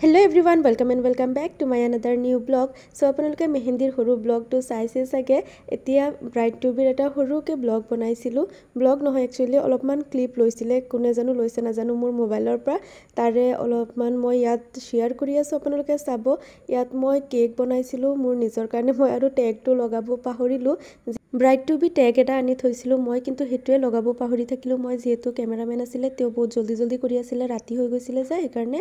Hello everyone, welcome and welcome back to my another new blog. So আপোনালোকে মেহেন্দিৰ হৰু ব্লগটো চাইছে সাগে এতিয়া bride two বিৰ এটা হৰুকে ব্লগ বনাইছিলো ব্লগ নহয় একচুয়ালি অলপমান ক্লিপ লৈছিলে কোনে জানো লৈছে না জানো মোৰ মোবাইলৰ পৰা তাৰে অলপমান মই ইয়াত শেয়াৰ কৰি আছো আপোনালোকে চাব ইয়াত মই কেক বনাইছিলো মোৰ নিজৰ কাৰণে মই আৰু টেগটো লগাব পাহৰিলো ব্ৰাইড টু বি টেগ এটা আনি থৈছিলো মই কিন্তু হেতুৱে লগাব পাহৰি থাকিলো মই যেহেতু ক্যামেৰাম্যান আছিলে তেও বহুত জলদি কৰি আছিলে ৰাতি হৈ গৈছিলে যে এই কাৰণে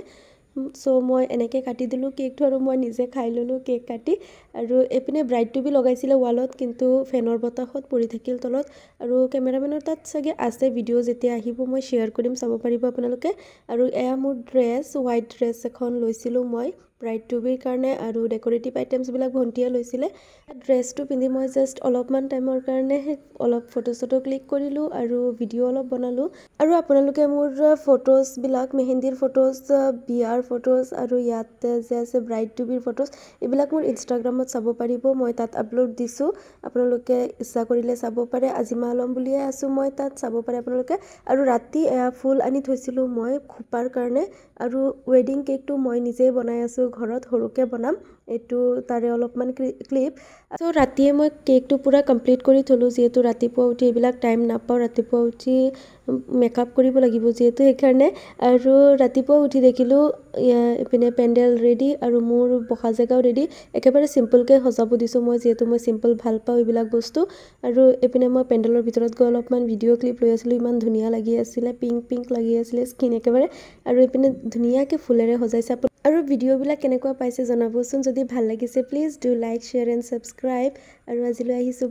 So মই এনেকে কাটি দিলো কেকটো আৰু মই নিজে খাই ললো কেক কাটি আৰু এপিনে ব্ৰাইড টু বি লগাইছিলে ওয়ালত কিন্তু ফেনৰ বতাহত পৰি থাকিল তলত আৰু ক্যামেৰাম্যানৰ তাত সাগে আছে ভিডিও যেতিয়া আহিব মই শেয়াৰ কৰিম চাব পাৰিব আপোনালোকে আৰু এয়া মোৰ ড্ৰেছ হোৱাইট ড্ৰেছ এখন লৈছিলো মই ব্ৰাইড টু বিৰ কাৰণে আৰু ডেকোৰেটিভ আইটেমছ বিলাক ভন্টিয়ে লৈছিলে ড্ৰেছটো পিন্ধি মই জাস্ট অলপমান টাইমৰ কাৰণে অলপ ফটো ক্লিক কৰিলো আৰু ভিডিও অলপ বনালো আৰু আপোনালোকে মোৰ ফটোজ বিলাক মেহেন্দিৰ ফটোজ বিয়াৰ ফটোজ আৰু ইয়াতে যে আছে ব্ৰাইড টু বিৰ ফটোজ এবিলাক মোৰ ইনষ্টাগ্ৰামত চাব পাৰিব মই তাত আপলোড দিছো আপোনালোকে ইচ্ছা কৰিলে চাব পাৰে আজিমা আলম বুলিয়ে আছো মই তাত চাব পাৰে আপোনালোকে আৰু ৰাতি ফুল আনি থৈছিলো মই খুপাৰ কাৰণে আৰু ওয়েডিং কেকটো মই নিজে বনাই আছো ঘৰত হৰুকে বনাম এটো তাৰে অলপমান ক্লিপ সো ৰাতিয়ে মই কেকটো পুৰা কমপ্লিট কৰি থলো যেহেতু ৰাতিপুৱা উঠি এবিলাক টাইম নাপাও ৰাতিপুৱা উঠি মেকআপ কৰিব লাগিব যেহেতু একাৰণে আৰু ৰাতিপুৱা উঠি দেখিলো এপিনে পেন্ডেল ৰেডি আৰু মোৰ বহা জায়গাও ৰেডি একেবাৰে সিম্পল কে সজাব দিছো মই যেহেতু মই সিম্পল ভাল পাও এবিলাক বস্তু আৰু এপিনে মই পেন্ডেলৰ ভিতৰত গৈ অলপমান ভিডিও ক্লিপ লৈ আছিলো ইমান ধুনিয়া লাগি আছিল পিংক লাগি আছিল স্কিন একেবাৰে আৰু এপিনে ধুনিয়াকে ফুলেৰে সজাইছে আৰু ভিডিও বিলাক কেনেকুৱা পাইছে জনাবচোন যদি ভাল লাগিছে please do like share and subscribe আৰু আজিলৈ আহিছো